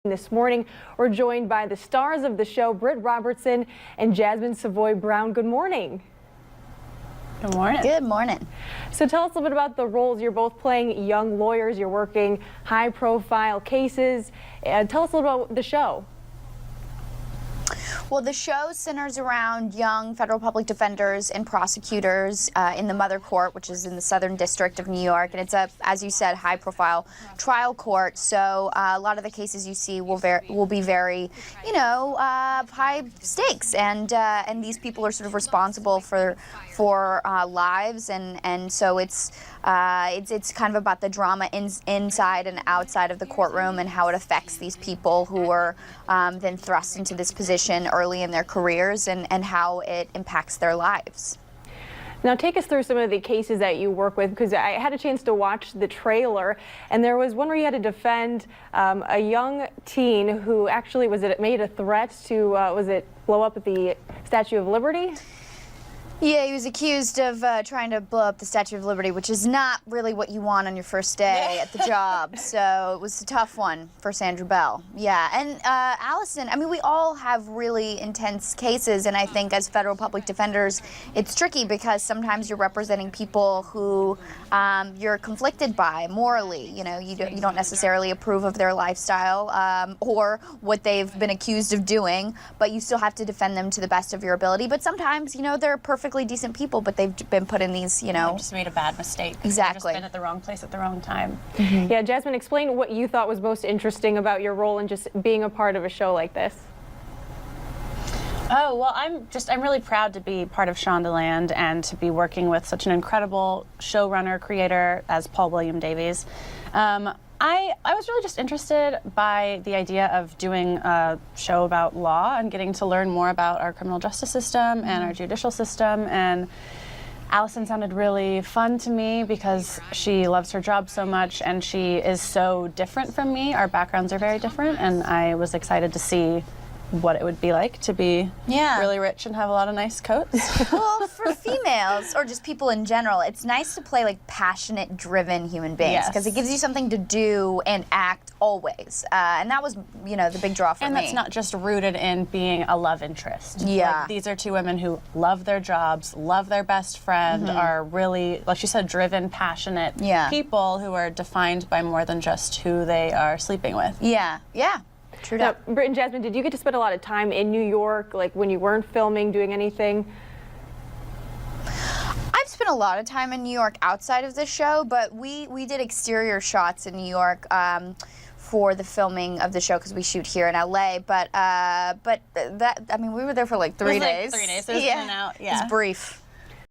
This morning, we're joined by the stars of the show, Britt Robertson and Jasmin Savoy Brown. Good morning. Good morning. Good morning. So tell us a little bit about the roles. You're both playing young lawyers. You're working high-profile cases. Tell us a little about the show. Well, the show centers around young federal public defenders and prosecutors in the Mother Court, which is in the Southern District of New York, and it's a, as you said, high-profile trial court. So a lot of the cases you see will be very, high stakes, and these people are sort of responsible for lives, and so it's kind of about the drama inside and outside of the courtroom and how it affects these people who are then thrust into this position early in their careers and how it impacts their lives. Now take us through some of the cases that you work with, because I had a chance to watch the trailer, and there was one where you had to defend a young teen who actually made a threat to blow up at the Statue of Liberty? Yeah, he was accused of trying to blow up the Statue of Liberty, which is not really what you want on your first day at the job. So it was a tough one for Sandra Bell. Yeah, and Allison, I mean, we all have really intense cases, and I think as federal public defenders, it's tricky because sometimes you're representing people who you're conflicted by morally. You know, you don't necessarily approve of their lifestyle or what they've been accused of doing, but you still have to defend them to the best of your ability. But sometimes, they're perfectly decent people, but they've been put in these, They've just made a bad mistake. Exactly. They've just been at the wrong place at the wrong time. Mm-hmm. Yeah, Jasmin, explain what you thought was most interesting about your role in just being a part of a show like this. Oh, well, I'm really proud to be part of Shondaland and to be working with such an incredible showrunner, creator as Paul William Davies. I was really just interested by the idea of doing a show about law and getting to learn more about our criminal justice system and our judicial system. And Allison sounded really fun to me because she loves her job so much and she is so different from me. Our backgrounds are very different, and I was excited to see what it would be like to be really rich and have a lot of nice coats. Well, for females, or just people in general, it's nice to play like passionate, driven human beings because it gives you something to do and act always. And that was, the big draw for me. And that's not just rooted in being a love interest. Yeah. Like, these are two women who love their jobs, love their best friend, are really, like she said, driven, passionate people who are defined by more than just who they are sleeping with. Yeah, yeah. True. Now, Britt and Jasmin, did you get to spend a lot of time in New York, like when you weren't filming, doing anything? I've spent a lot of time in New York outside of the show, but we did exterior shots in New York for the filming of the show because we shoot here in LA. But we were there for like 3 days. Like 3 days. It was in and out. Yeah. It's brief.